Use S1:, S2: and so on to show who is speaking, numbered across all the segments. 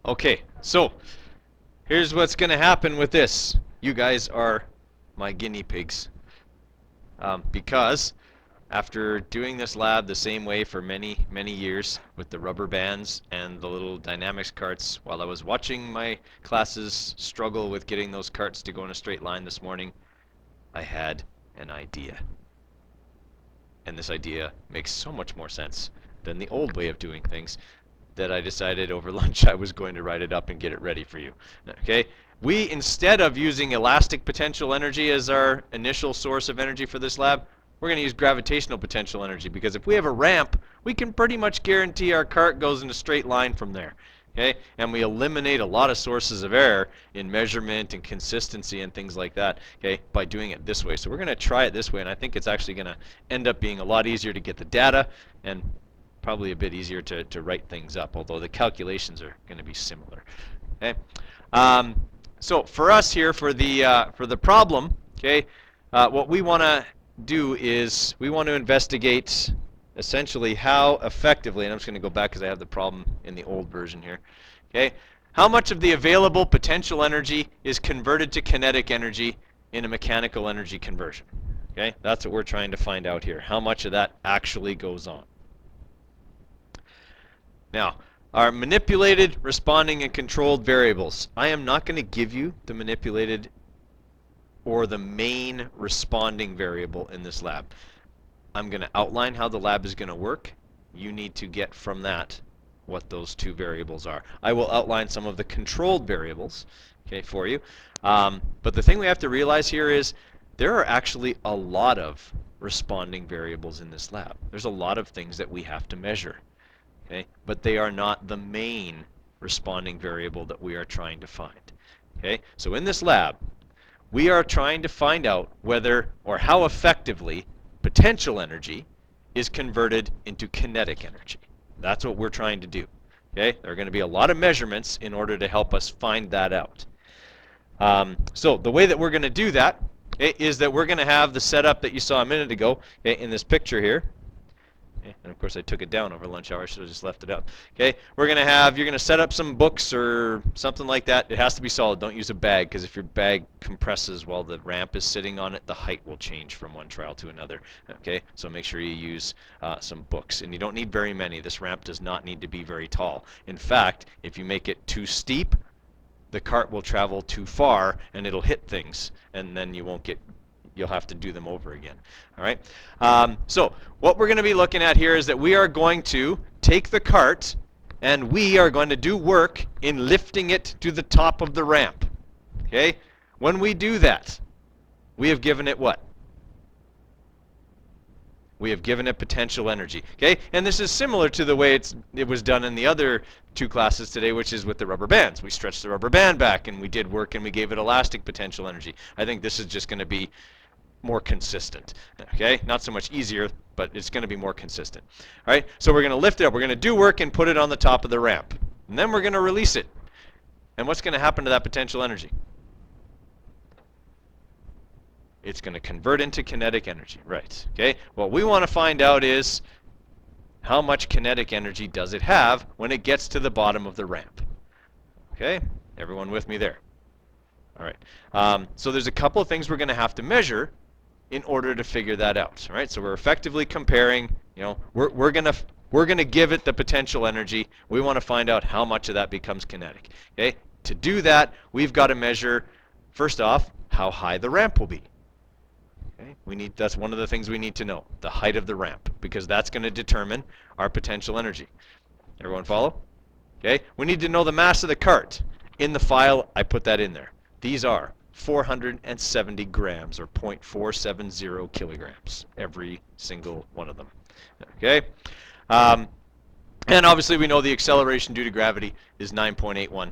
S1: Okay, so here's what's going to happen with this. You guys are my guinea pigs. Because after doing this lab the same way for many, many years with the rubber bands and the little dynamics carts, while I was watching my classes struggle with getting those carts to go in a straight line this morning, I had an idea. And this idea makes so much more sense than the old way of doing things that I decided over lunch I was going to write it up and get it ready for you. Okay? We, instead of using elastic potential energy as our initial source of energy for this lab, we're going to use gravitational potential energy, because if we have a ramp, we can pretty much guarantee our cart goes in a straight line from there. Okay? And we eliminate a lot of sources of error in measurement and consistency and things like that, okay, by doing it this way. So we're going to try it this way, and I think it's actually going to end up being a lot easier to get the data and probably a bit easier to write things up, although the calculations are going to be similar. Okay. So for us here, for the problem, okay, what we want to do is we want to investigate essentially how effectively, and I'm just going to go back because I have the problem in the old version here. Okay, how much of the available potential energy is converted to kinetic energy in a mechanical energy conversion? Okay, that's what we're trying to find out here. How much of that actually goes on? Now, our manipulated, responding, and controlled variables. I am not going to give you the manipulated or the main responding variable in this lab. I'm going to outline how the lab is going to work. You need to get from that what those two variables are. I will outline some of the controlled variables, okay, for you. But the thing we have to realize here is there are actually a lot of responding variables in this lab. There's a lot of things that we have to measure. Okay, but they are not the main responding variable that we are trying to find. Okay, so in this lab, we are trying to find out whether or how effectively potential energy is converted into kinetic energy. That's what we're trying to do. Okay, there are going to be a lot of measurements in order to help us find that out. So the way that we're going to do that, okay, is that we're going to have the setup that you saw a minute ago, okay, in this picture here. Okay, and of course I took it down over lunch hour. I should have just left it up. Okay, you're going to set up some books or something like that. It has to be solid. Don't use a bag, because if your bag compresses while the ramp is sitting on it, the height will change from one trial to another. Okay, so make sure you use some books. And you don't need very many. This ramp does not need to be very tall. In fact, if you make it too steep, the cart will travel too far and it'll hit things, and then you'll have to do them over again. All right. So what we're going to be looking at here is that we are going to take the cart and we are going to do work in lifting it to the top of the ramp. Okay. When we do that, we have given it what? We have given it potential energy. Okay. And this is similar to the way it was done in the other two classes today, which is with the rubber bands. We stretched the rubber band back and we did work and we gave it elastic potential energy. I think this is just going to be more consistent. Okay, not so much easier, but it's going to be more consistent. All right, so we're going to lift it up. We're going to do work and put it on the top of the ramp, and then we're going to release it. And what's going to happen to that potential energy? It's going to convert into kinetic energy, right? Okay, what we want to find out is how much kinetic energy does it have when it gets to the bottom of the ramp. Okay, everyone with me there? All right, so there's a couple of things we're going to have to measure in order to figure that out. All right, so we're effectively comparing, we're going to give it the potential energy. We want to find out how much of that becomes kinetic. Okay, to do that, we've got to measure, first off, how high the ramp will be. Okay, that's one of the things we need to know, the height of the ramp, because that's going to determine our potential energy. Everyone follow? Okay, we need to know the mass of the cart. In the file, I put that in there. These are 470 grams, or 0.470 kilograms, every single one of them. Okay? And obviously we know the acceleration due to gravity is 9.81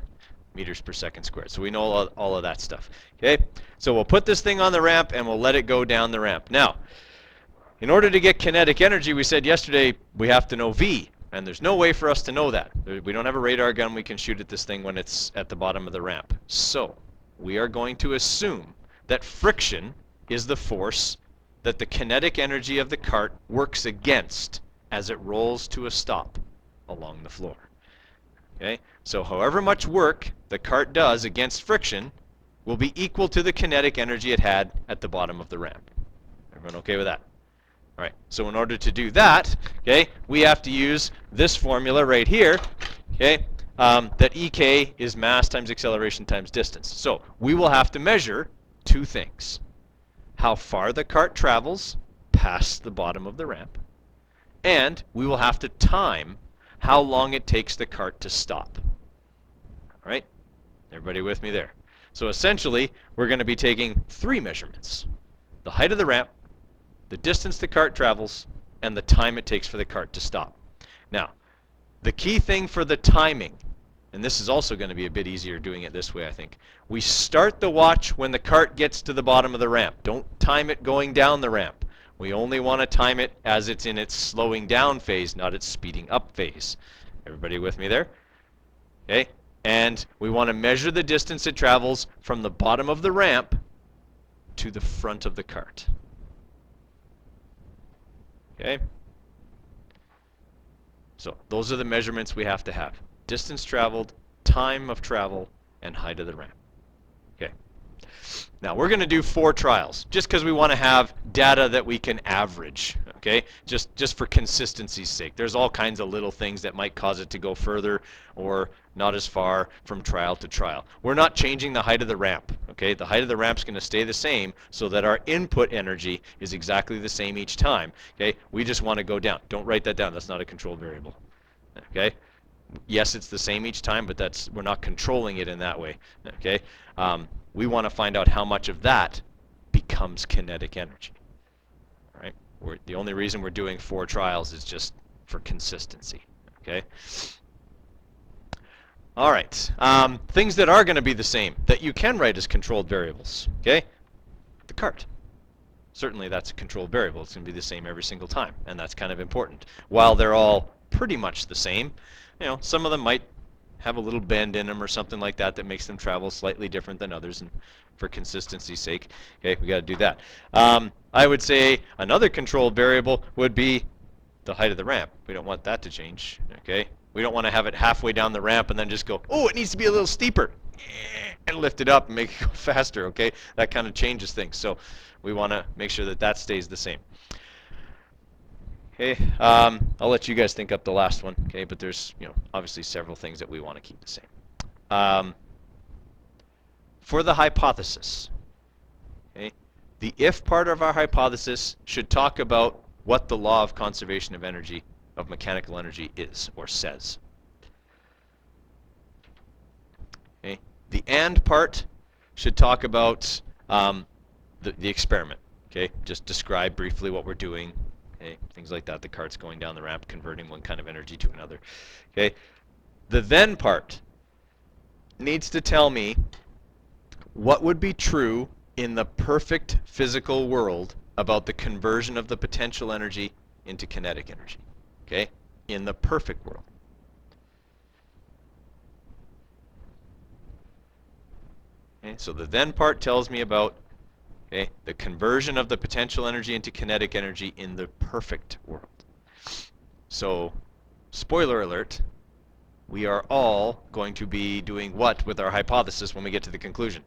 S1: meters per second squared. So we know all of that stuff. Okay? So we'll put this thing on the ramp and we'll let it go down the ramp. Now, in order to get kinetic energy, we said yesterday we have to know V. And there's no way for us to know that. We don't have a radar gun we can shoot at this thing when it's at the bottom of the ramp. So we are going to assume that friction is the force that the kinetic energy of the cart works against as it rolls to a stop along the floor. Okay? So however much work the cart does against friction will be equal to the kinetic energy it had at the bottom of the ramp. Everyone okay with that? All right, so in order to do that, okay, we have to use this formula right here, okay, that EK is mass times acceleration times distance. So we will have to measure two things. How far the cart travels past the bottom of the ramp, and we will have to time how long it takes the cart to stop. All right, everybody with me there? So essentially, we're going to be taking three measurements. The height of the ramp, the distance the cart travels, and the time it takes for the cart to stop. Now, the key thing for the timing, and this is also going to be a bit easier doing it this way, I think. We start the watch when the cart gets to the bottom of the ramp. Don't time it going down the ramp. We only want to time it as it's in its slowing down phase, not its speeding up phase. Everybody with me there? Okay? And we want to measure the distance it travels from the bottom of the ramp to the front of the cart. Okay? So those are the measurements we have to have. Distance traveled, time of travel, and height of the ramp. Okay. Now we're going to do 4 trials, just because we want to have data that we can average. Okay, just for consistency's sake. There's all kinds of little things that might cause it to go further or not as far from trial to trial. We're not changing the height of the ramp. Okay, the height of the ramp is going to stay the same so that our input energy is exactly the same each time. Okay, we just want to go down. Don't write that down. That's not a controlled variable. Okay. Yes, it's the same each time, but we're not controlling it in that way. Okay, we want to find out how much of that becomes kinetic energy. All right, the only reason we're doing 4 trials is just for consistency. Okay. All right, things that are going to be the same that you can write as controlled variables. Okay, the cart. Certainly, that's a controlled variable. It's going to be the same every single time, and that's kind of important. While they're all pretty much the same, you know, some of them might have a little bend in them or something like that that makes them travel slightly different than others, and for consistency's sake, okay, we got to do that. I would say another controlled variable would be the height of the ramp. We don't want that to change, okay? We don't want to have it halfway down the ramp and then just go, oh, it needs to be a little steeper, and lift it up and make it go faster, okay? That kind of changes things, so we want to make sure that that stays the same. Okay, I'll let you guys think up the last one, okay? But there's, you know, obviously several things that we want to keep the same. For the hypothesis, okay, the if part of our hypothesis should talk about what the law of conservation of energy, of mechanical energy is, or says. Okay, the and part should talk about the experiment. Okay, just describe briefly what we're doing. Okay, things like that. The cart's going down the ramp, converting one kind of energy to another. Okay, the then part needs to tell me what would be true in the perfect physical world about the conversion of the potential energy into kinetic energy. Okay, in the perfect world. Okay, so the then part tells me about the conversion of the potential energy into kinetic energy in the perfect world. So, spoiler alert, we are all going to be doing what with our hypothesis when we get to the conclusion?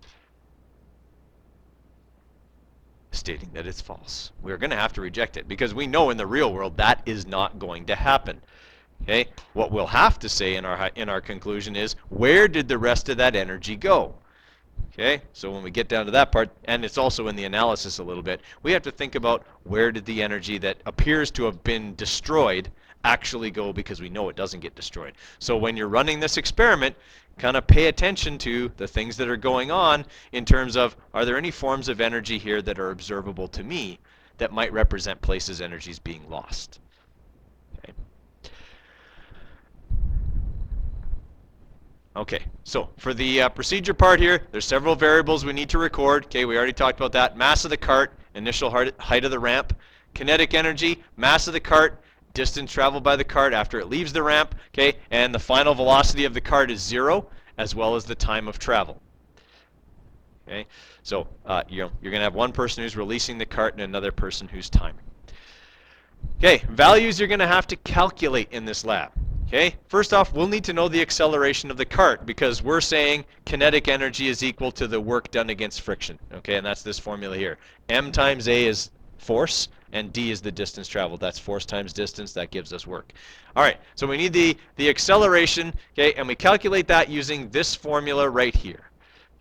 S1: Stating that it's false. We're going to have to reject it because we know in the real world that is not going to happen. Okay? What we'll have to say in our conclusion is, where did the rest of that energy go? Okay, so when we get down to that part, and it's also in the analysis a little bit, we have to think about where did the energy that appears to have been destroyed actually go, because we know it doesn't get destroyed. So when you're running this experiment, kind of pay attention to the things that are going on in terms of, are there any forms of energy here that are observable to me that might represent places energies being lost? Okay. Okay, so for the procedure part here, there's several variables we need to record. Okay, we already talked about that. Mass of the cart, initial height of the ramp. Kinetic energy, mass of the cart, distance traveled by the cart after it leaves the ramp. Okay, and the final velocity of the cart is 0, as well as the time of travel. Okay, so you're going to have one person who's releasing the cart and another person who's timing. Okay, values you're going to have to calculate in this lab. Okay, first off, we'll need to know the acceleration of the cart because we're saying kinetic energy is equal to the work done against friction. Okay, and that's this formula here. M times A is force, and D is the distance traveled. That's force times distance. That gives us work. All right, so we need the acceleration, okay, and we calculate that using this formula right here.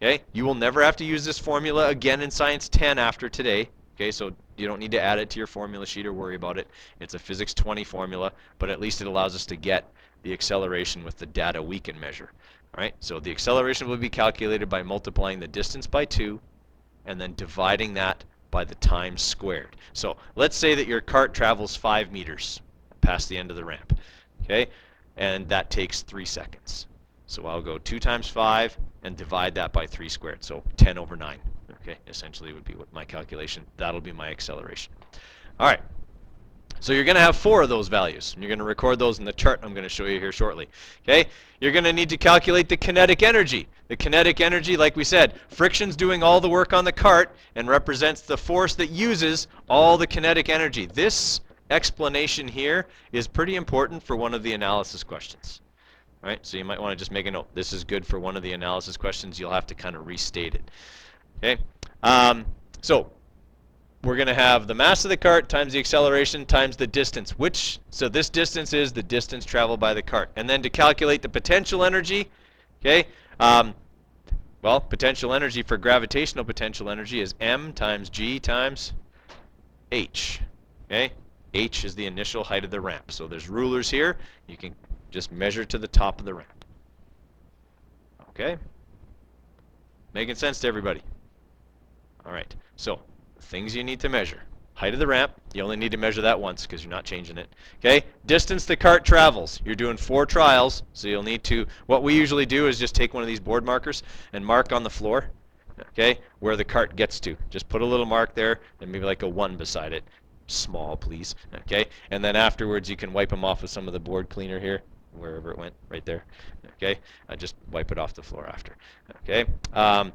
S1: Okay, you will never have to use this formula again in Science 10 after today. Okay, so you don't need to add it to your formula sheet or worry about it. It's a Physics 20 formula, but at least it allows us to get the acceleration with the data we can measure. All right, so the acceleration will be calculated by multiplying the distance by 2 and then dividing that by the time squared. So let's say that your cart travels 5 meters past the end of the ramp. Okay, and that takes 3 seconds. So I'll go 2 times 5 and divide that by 3 squared. So 10 over 9. Okay, essentially would be what my calculation. That'll be my acceleration. All right. So you're going to have 4 of those values. And you're going to record those in the chart I'm going to show you here shortly. Okay? You're going to need to calculate the kinetic energy. The kinetic energy, like we said, friction's doing all the work on the cart and represents the force that uses all the kinetic energy. This explanation here is pretty important for one of the analysis questions. All right? So you might want to just make a note. This is good for one of the analysis questions. You'll have to kind of restate it. Okay? So we're going to have the mass of the cart times the acceleration times the distance. So this distance is the distance traveled by the cart. And then to calculate the potential energy, okay, well, potential energy for gravitational potential energy is m times g times h. Okay, h is the initial height of the ramp. So there's rulers here. You can just measure to the top of the ramp. Okay, making sense to everybody? All right, so things you need to measure. Height of the ramp, you only need to measure that once because you're not changing it. Okay, distance the cart travels. You're doing 4 trials, so you'll need to, what we usually do is just take one of these board markers and mark on the floor, okay, where the cart gets to. Just put a little mark there and maybe like a 1 beside it. Small, please. Okay, and then afterwards you can wipe them off with some of the board cleaner here, wherever it went, right there. Okay, just wipe it off the floor after. Okay,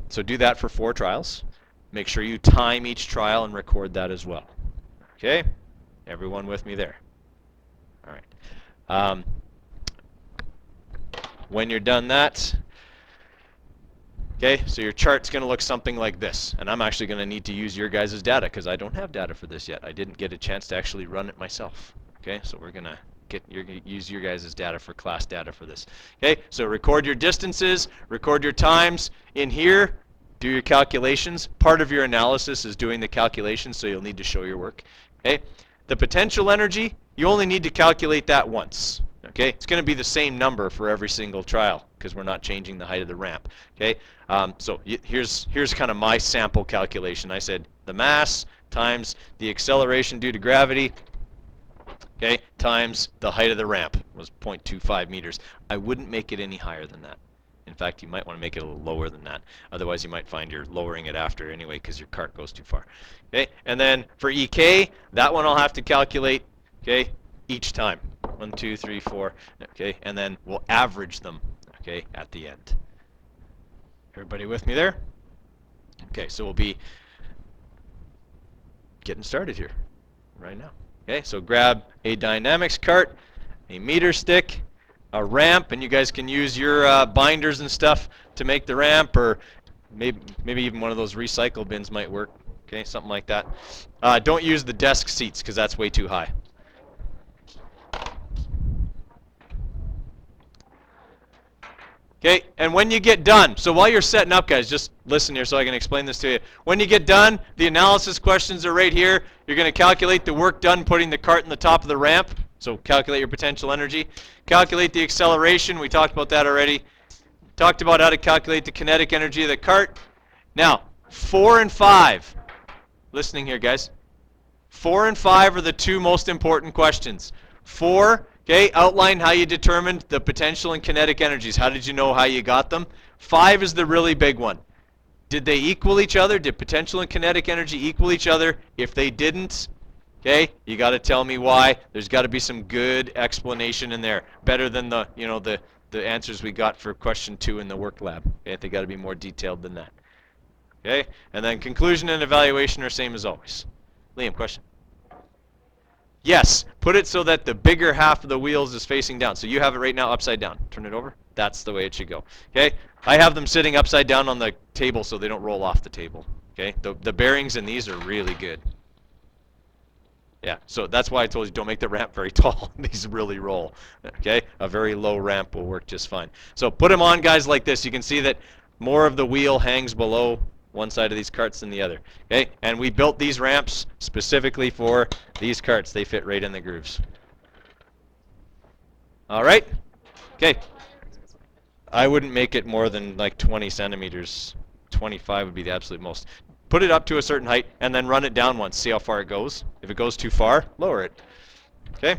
S1: so do that for 4 trials. Make sure you time each trial and record that as well. Okay? Everyone with me there? All right. When you're done that, okay, so your chart's going to look something like this. And I'm actually going to need to use your guys' data because I don't have data for this yet. I didn't get a chance to actually run it myself. Okay, so we're going to use your guys' data for class data for this. Okay, so record your distances, record your times. In here, do your calculations. Part of your analysis is doing the calculations, so you'll need to show your work. Okay? The potential energy, you only need to calculate that once. Okay? It's going to be the same number for every single trial because we're not changing the height of the ramp. Okay? So here's kind of my sample calculation. I said the mass times the acceleration due to gravity, okay, times the height of the ramp was 0.25 meters. I wouldn't make it any higher than that. In fact, you might want to make it a little lower than that. Otherwise, you might find you're lowering it after anyway because your cart goes too far. Okay, and then for EK, that one I'll have to calculate, okay, each time. 1, 2, 3, 4, okay, and then we'll average them, okay, at the end. Everybody with me there? Okay, so we'll be getting started here right now. Okay, so grab a dynamics cart, a meter stick, a ramp, and you guys can use your binders and stuff to make the ramp, or maybe even one of those recycle bins might work. Okay, something like that. Don't use the desk seats because that's way too high. Okay, and when you get done, so while you're setting up, guys, just listen here so I can explain this to you. When you get done, the analysis questions are right here. You're going to calculate the work done putting the cart in the top of the ramp. So calculate your potential energy. Calculate the acceleration. We talked about that already. Talked about how to calculate the kinetic energy of the cart. Now, 4 and 5. Listening here, guys. 4 and 5 are the 2 most important questions. 4, okay, outline how you determined the potential and kinetic energies. How did you know how you got them? 5 is the really big one. Did they equal each other? Did potential and kinetic energy equal each other? If they didn't, okay, you got to tell me why. There's got to be some good explanation in there. Better than the, you know, the answers we got for question 2 in the work lab. Okay, they got to be more detailed than that. Okay, and then conclusion and evaluation are same as always. Liam, question? Yes, put it so that the bigger half of the wheels is facing down. So you have it right now upside down. Turn it over. That's the way it should go. Okay? I have them sitting upside down on the table so they don't roll off the table. Okay? The bearings in these are really good. Yeah, so that's why I told you don't make the ramp very tall. These really roll. Okay? A very low ramp will work just fine. So put them on, guys, like this. You can see that more of the wheel hangs below one side of these carts than the other. Okay? And we built these ramps specifically for these carts. They fit right in the grooves. All right? Okay. I wouldn't make it more than like 20 centimeters. 25 would be the absolute most. Put it up to a certain height and then run it down once. See how far it goes. If it goes too far, lower it. Okay?